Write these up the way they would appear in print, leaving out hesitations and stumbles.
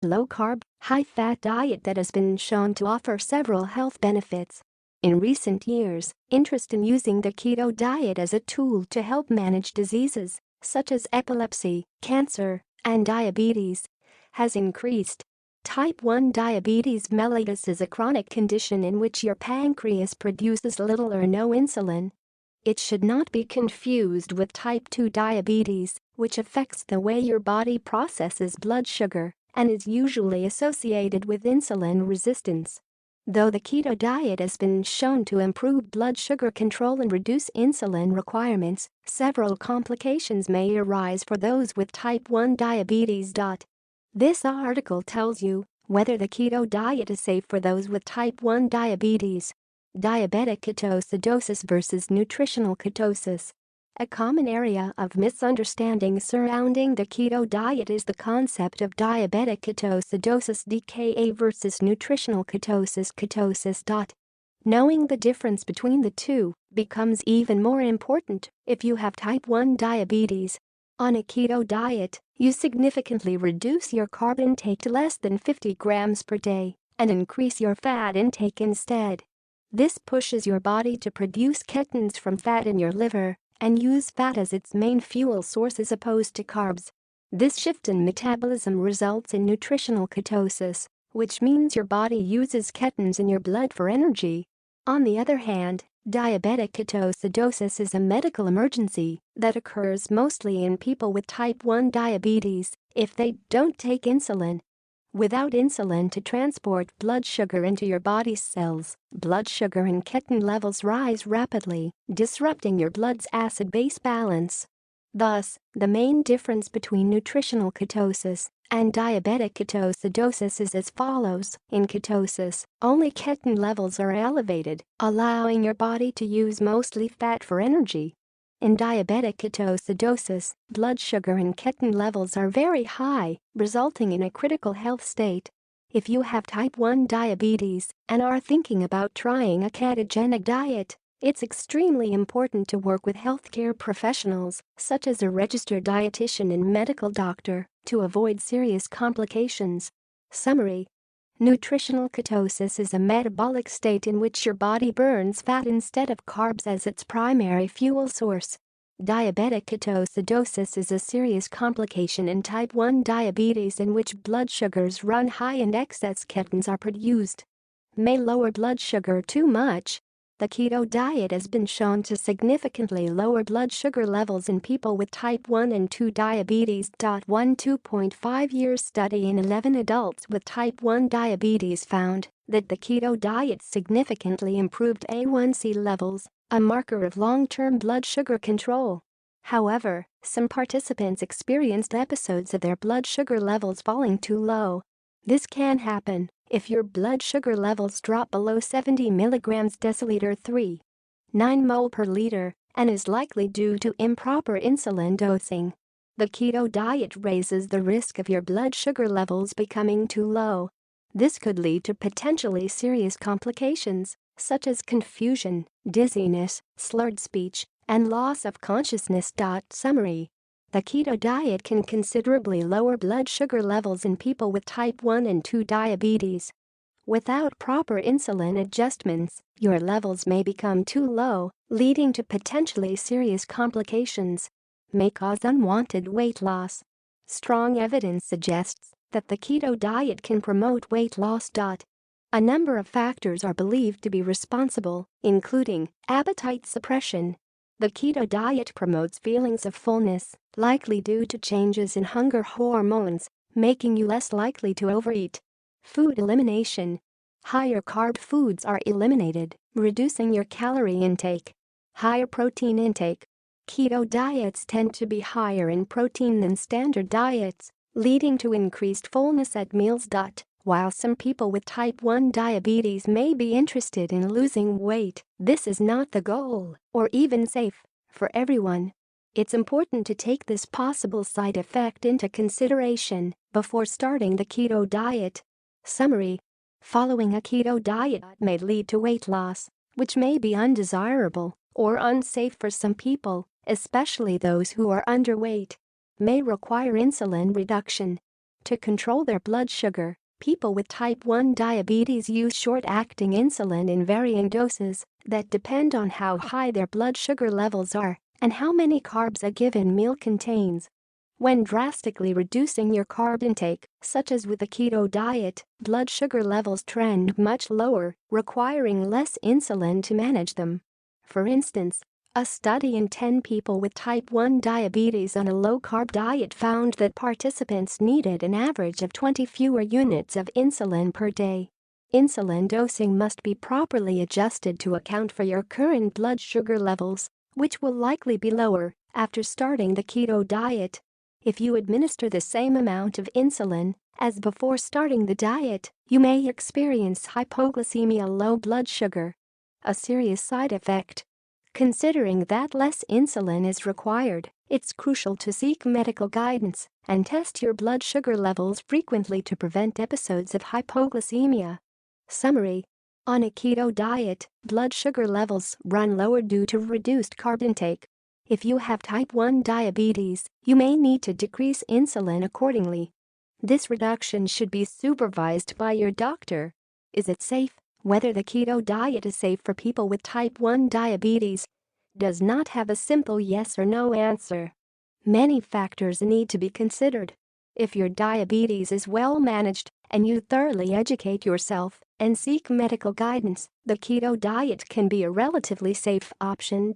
low-carb, high-fat diet that has been shown to offer several health benefits. In recent years, interest in using the keto diet as a tool to help manage diseases such as epilepsy, cancer, and diabetes has increased. Type 1 diabetes mellitus is a chronic condition in which your pancreas produces little or no insulin. It should not be confused with type 2 diabetes, which affects the way your body processes blood sugar and is usually associated with insulin resistance. Though the keto diet has been shown to improve blood sugar control and reduce insulin requirements, several complications may arise for those with type 1 diabetes. This article tells you whether the keto diet is safe for those with type 1 diabetes. Diabetic ketoacidosis versus nutritional ketosis. A common area of misunderstanding surrounding the keto diet is the concept of diabetic ketoacidosis (DKA) versus nutritional ketosis. Knowing the difference between the two becomes even more important if you have type 1 diabetes. On a keto diet, you significantly reduce your carb intake to less than 50 grams per day and increase your fat intake instead. This pushes your body to produce ketones from fat in your liver and use fat as its main fuel source as opposed to carbs. This shift in metabolism results in nutritional ketosis, which means your body uses ketones in your blood for energy. On the other hand, diabetic ketoacidosis is a medical emergency that occurs mostly in people with type 1 diabetes if they don't take insulin. Without insulin to transport blood sugar into your body's cells, blood sugar and ketone levels rise rapidly, disrupting your blood's acid-base balance. Thus, the main difference between nutritional ketosis and diabetic ketoacidosis is as follows. In ketosis, only ketone levels are elevated, allowing your body to use mostly fat for energy. In diabetic ketoacidosis, blood sugar and ketone levels are very high, resulting in a critical health state. If you have type 1 diabetes and are thinking about trying a ketogenic diet, it's extremely important to work with healthcare professionals, such as a registered dietitian and medical doctor, to avoid serious complications. Summary: nutritional ketosis is a metabolic state in which your body burns fat instead of carbs as its primary fuel source. Diabetic ketoacidosis is a serious complication in type 1 diabetes in which blood sugars run high and excess ketones are produced. May lower blood sugar too much. The keto diet has been shown to significantly lower blood sugar levels in people with type 1 and 2 diabetes. One 2.5-year study in 11 adults with type 1 diabetes found that the keto diet significantly improved A1C levels, a marker of long-term blood sugar control. However, some participants experienced episodes of their blood sugar levels falling too low. This can happen if your blood sugar levels drop below 70 mg deciliter 3.9 mol per liter and is likely due to improper insulin dosing. The keto diet raises the risk of your blood sugar levels becoming too low. This could lead to potentially serious complications such as confusion, dizziness, slurred speech, and loss of consciousness. Summary: the keto diet can considerably lower blood sugar levels in people with type 1 and 2 diabetes. Without proper insulin adjustments, your levels may become too low, leading to potentially serious complications. May cause unwanted weight loss. Strong evidence suggests that the keto diet can promote weight loss. A number of factors are believed to be responsible, including appetite suppression. The keto diet promotes feelings of fullness, likely due to changes in hunger hormones, making you less likely to overeat. Food elimination. Higher carb foods are eliminated, reducing your calorie intake. Higher protein intake. Keto diets tend to be higher in protein than standard diets, leading to increased fullness at meals. While some people with type 1 diabetes may be interested in losing weight, this is not the goal, or even safe, for everyone. It's important to take this possible side effect into consideration before starting the keto diet. Summary: following a keto diet may lead to weight loss, which may be undesirable or unsafe for some people, especially those who are underweight. May require insulin reduction. To control their blood sugar, people with type 1 diabetes use short-acting insulin in varying doses that depend on how high their blood sugar levels are and how many carbs a given meal contains. When drastically reducing your carb intake, such as with a keto diet, blood sugar levels trend much lower, requiring less insulin to manage them. For instance, a study in 10 people with type 1 diabetes on a low-carb diet found that participants needed an average of 20 fewer units of insulin per day. Insulin dosing must be properly adjusted to account for your current blood sugar levels, which will likely be lower after starting the keto diet. If you administer the same amount of insulin as before starting the diet, you may experience hypoglycemia, low blood sugar, a serious side effect. Considering that less insulin is required, it's crucial to seek medical guidance and test your blood sugar levels frequently to prevent episodes of hypoglycemia. Summary: on a keto diet, blood sugar levels run lower due to reduced carb intake. If you have type 1 diabetes, you may need to decrease insulin accordingly. This reduction should be supervised by your doctor. Is it safe? Whether the keto diet is safe for people with type 1 diabetes does not have a simple yes or no answer. Many factors need to be considered. If your diabetes is well managed and you thoroughly educate yourself and seek medical guidance, the keto diet can be a relatively safe option.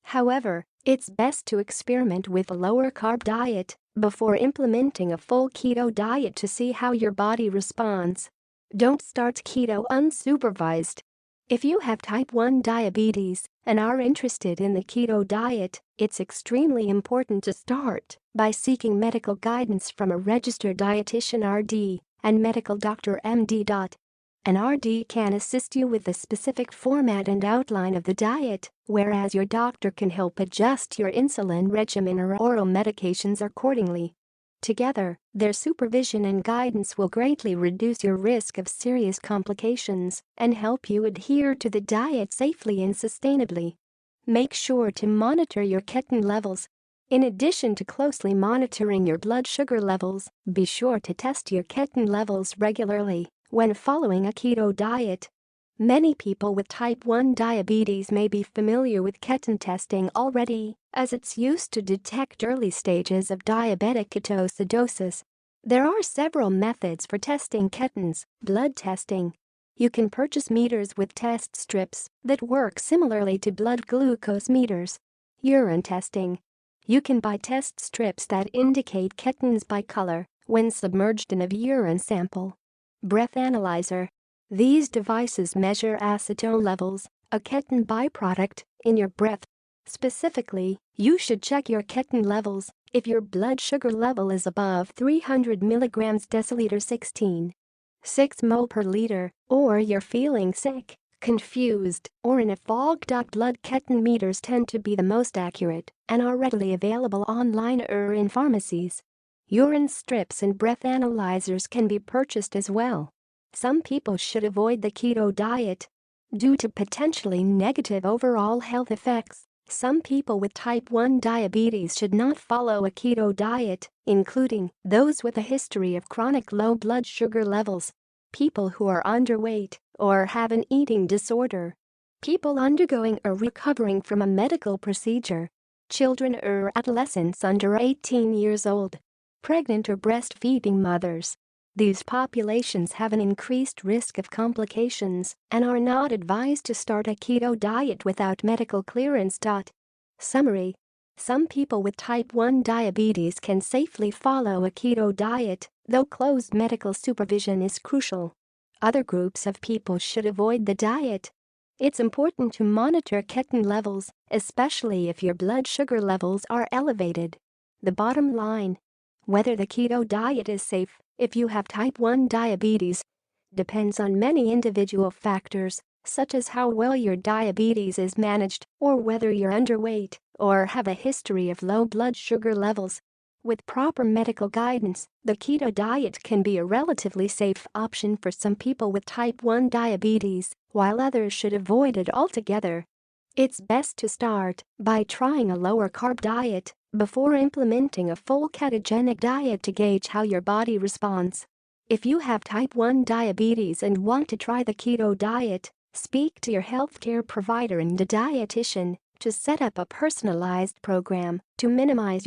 However, it's best to experiment with a lower-carb diet before implementing a full keto diet to see how your body responds. Don't start keto unsupervised. If you have type 1 diabetes and are interested in the keto diet, it's extremely important to start by seeking medical guidance from a registered dietitian (RD) and medical doctor (MD). An RD can assist you with the specific format and outline of the diet, whereas your doctor can help adjust your insulin regimen or oral medications accordingly. Together, their supervision and guidance will greatly reduce your risk of serious complications and help you adhere to the diet safely and sustainably. Make sure to monitor your ketones levels. In addition to closely monitoring your blood sugar levels, be sure to test your ketones levels regularly when following a keto diet. Many people with type 1 diabetes may be familiar with ketone testing already, as it's used to detect early stages of diabetic ketoacidosis. There are several methods for testing ketones. Blood testing. You can purchase meters with test strips that work similarly to blood glucose meters. Urine testing. You can buy test strips that indicate ketones by color when submerged in a urine sample. Breath analyzer. These devices measure acetone levels, a ketone byproduct, in your breath. Specifically, you should check your ketone levels if your blood sugar level is above 300 mg deciliter 16.6 mol per liter, or you're feeling sick, confused, or in a fog. Blood ketone meters tend to be the most accurate and are readily available online or in pharmacies. Urine strips and breath analyzers can be purchased as well. Some people should avoid the keto diet due to potentially negative overall health effects. Some people with type 1 diabetes should not follow a keto diet, including those with a history of chronic low blood sugar levels, people who are underweight or have an eating disorder, people undergoing or recovering from a medical procedure, children or adolescents under 18 years old, pregnant or breastfeeding mothers. These populations have an increased risk of complications and are not advised to start a keto diet without medical clearance. Summary: some people with type 1 diabetes can safely follow a keto diet, though close medical supervision is crucial. Other groups of people should avoid the diet. It's important to monitor ketone levels, especially if your blood sugar levels are elevated. The bottom line: whether the keto diet is safe if you have type 1 diabetes depends on many individual factors, such as how well your diabetes is managed or whether you're underweight or have a history of low blood sugar levels. With proper medical guidance, the keto diet can be a relatively safe option for some people with type 1 diabetes, while others should avoid it altogether. It's best to start by trying a lower-carb diet before implementing a full ketogenic diet to gauge how your body responds. If you have type 1 diabetes and want to try the keto diet, speak to your healthcare provider and a dietitian to set up a personalized program to minimize